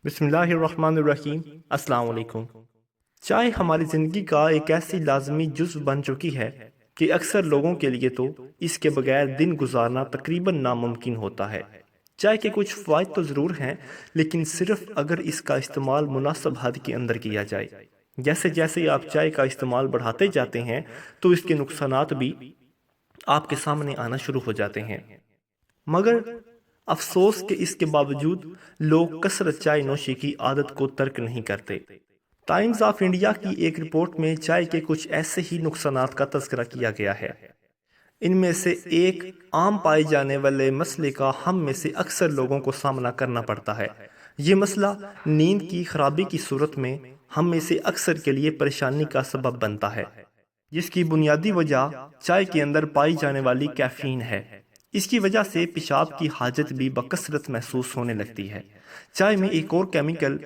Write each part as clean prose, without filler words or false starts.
بسم اللہ الرحمن الرحیم۔ السلام علیکم۔ چائے ہماری زندگی کا ایک ایسی لازمی جزو بن چکی ہے کہ اکثر لوگوں کے لیے تو اس کے بغیر دن گزارنا تقریباً ناممکن ہوتا ہے۔ چائے کے کچھ فوائد تو ضرور ہیں، لیکن صرف اگر اس کا استعمال مناسب حد کے اندر کیا جائے۔ جیسے جیسے آپ چائے کا استعمال بڑھاتے جاتے ہیں تو اس کے نقصانات بھی آپ کے سامنے آنا شروع ہو جاتے ہیں، مگر افسوس کہ اس کے باوجود لوگ کثرت چائے نوشی کی عادت کو ترک نہیں کرتے۔ ٹائمز آف انڈیا کی ایک رپورٹ میں چائے کے کچھ ایسے ہی نقصانات کا تذکرہ کیا گیا ہے۔ ان میں سے ایک عام پائے جانے والے مسئلے کا ہم میں سے اکثر لوگوں کو سامنا کرنا پڑتا ہے۔ یہ مسئلہ نیند کی خرابی کی صورت میں ہم میں سے اکثر کے لیے پریشانی کا سبب بنتا ہے، جس کی بنیادی وجہ چائے کے اندر پائی جانے والی کیفین ہے۔ اس کی وجہ سے پیشاب کی حاجت بھی بکثرت محسوس ہونے لگتی ہے۔ چائے میں ایک اور کیمیکل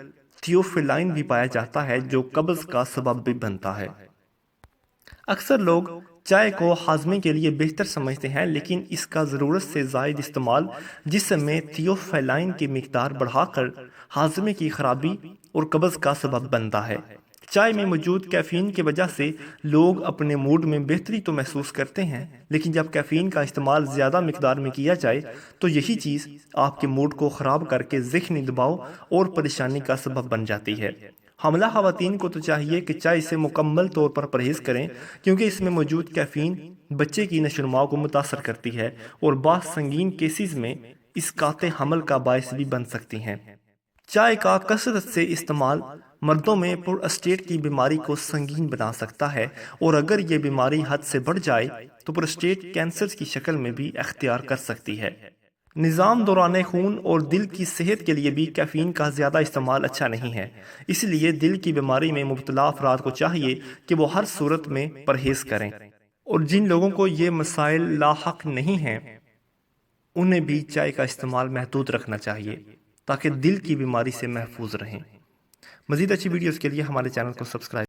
تھیوفیلائن بھی پایا جاتا ہے جو قبض کا سبب بھی بنتا ہے۔ اکثر لوگ چائے کو ہاضمے کے لیے بہتر سمجھتے ہیں، لیکن اس کا ضرورت سے زائد استعمال جسم میں تھیوفیلائن کی مقدار بڑھا کر ہاضمے کی خرابی اور قبض کا سبب بنتا ہے۔ چائے میں موجود کیفین کی وجہ سے لوگ اپنے موڈ میں بہتری تو محسوس کرتے ہیں، لیکن جب کیفین کا استعمال زیادہ مقدار میں کیا جائے تو یہی چیز آپ کے موڈ کو خراب کر کے ذہنی دباؤ اور پریشانی کا سبب بن جاتی ہے۔ حاملہ خواتین کو تو چاہیے کہ چائے سے مکمل طور پر پرہیز کریں، کیونکہ اس میں موجود کیفین بچے کی نشو و نما کو متاثر کرتی ہے اور بعض سنگین کیسز میں اسقاط حمل کا باعث بھی بن سکتی ہیں۔ چائے کا کثرت سے استعمال مردوں میں پروسٹیٹ کی بیماری کو سنگین بنا سکتا ہے، اور اگر یہ بیماری حد سے بڑھ جائے تو پروسٹیٹ کینسر کی شکل میں بھی اختیار کر سکتی ہے۔ نظام دوران خون اور دل کی صحت کے لیے بھی کیفین کا زیادہ استعمال اچھا نہیں ہے، اس لیے دل کی بیماری میں مبتلا افراد کو چاہیے کہ وہ ہر صورت میں پرہیز کریں، اور جن لوگوں کو یہ مسائل لاحق نہیں ہیں انہیں بھی چائے کا استعمال محدود رکھنا چاہیے تاکہ دل کی بیماری سے محفوظ رہیں۔ مزید اچھی ویڈیوز کے لیے ہمارے چینل کو سبسکرائب